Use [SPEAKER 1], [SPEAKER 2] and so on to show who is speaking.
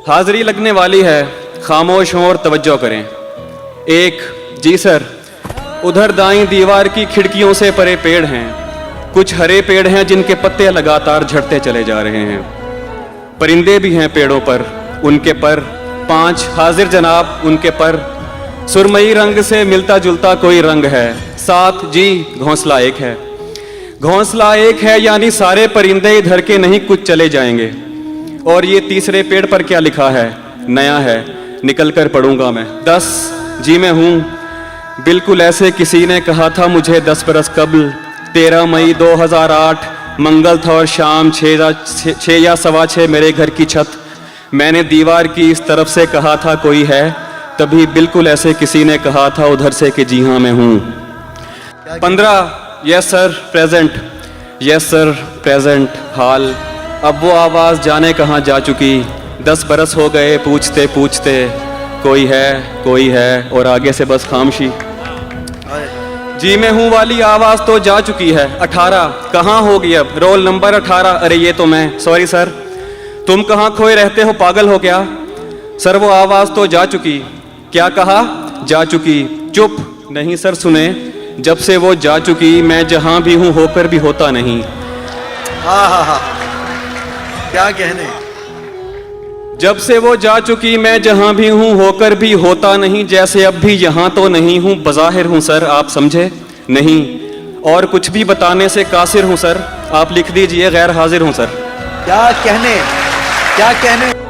[SPEAKER 1] हाजिरी लगने वाली है, खामोश हों और तवज्जो करें। एक, जी सर, उधर दाईं दीवार की खिड़कियों से परे पेड़ हैं, कुछ हरे पेड़ हैं जिनके पत्ते लगातार झड़ते चले जा रहे हैं। परिंदे भी हैं पेड़ों पर, उनके पर 5 हाजिर जनाब, उनके पर सुरमई रंग से मिलता जुलता कोई रंग है। 7, जी, घोंसला एक है। घोंसला एक है यानी सारे परिंदे इधर के नहीं, कुछ चले जाएंगे। और ये तीसरे पेड़ पर क्या लिखा है? नया है, निकल कर पढ़ूंगा मैं। 10, जी मैं हूं, बिल्कुल ऐसे किसी ने कहा था मुझे 10 बरस कबल। 13 मई 2008 मंगल था और शाम 6 या सवा 6 मेरे घर की छत। मैंने दीवार की इस तरफ से कहा था कोई है, तभी बिल्कुल ऐसे किसी ने कहा था उधर से कि जी हाँ मैं हूं। 15, yes sir present, yes sir present हाल। अब वो आवाज़ जाने कहाँ जा चुकी। 10 बरस हो गए पूछते पूछते, कोई है और आगे से बस खामोशी। जी मैं हूँ वाली आवाज़ तो जा चुकी है। 18, कहाँ होगी अब? Roll number 18। अरे ये तो मैं, सॉरी सर। तुम कहाँ खोए रहते हो, पागल हो क्या? सर वो आवाज़ तो जा चुकी। क्या कहा? जा चुकी। चुप, नहीं सर सुने, जब से वो जा चुकी मैं जहाँ भी हूँ होकर भी होता नहीं।
[SPEAKER 2] हाँ, क्या कहने।
[SPEAKER 1] जब से वो जा चुकी मैं जहां भी हूं होकर भी होता नहीं, जैसे अब भी यहां तो नहीं हूं, बज़ाहिर हूं सर, आप समझे नहीं, और कुछ भी बताने से कासिर हूं सर, आप लिख दीजिए गैर हाजिर हूं सर।
[SPEAKER 2] क्या कहने।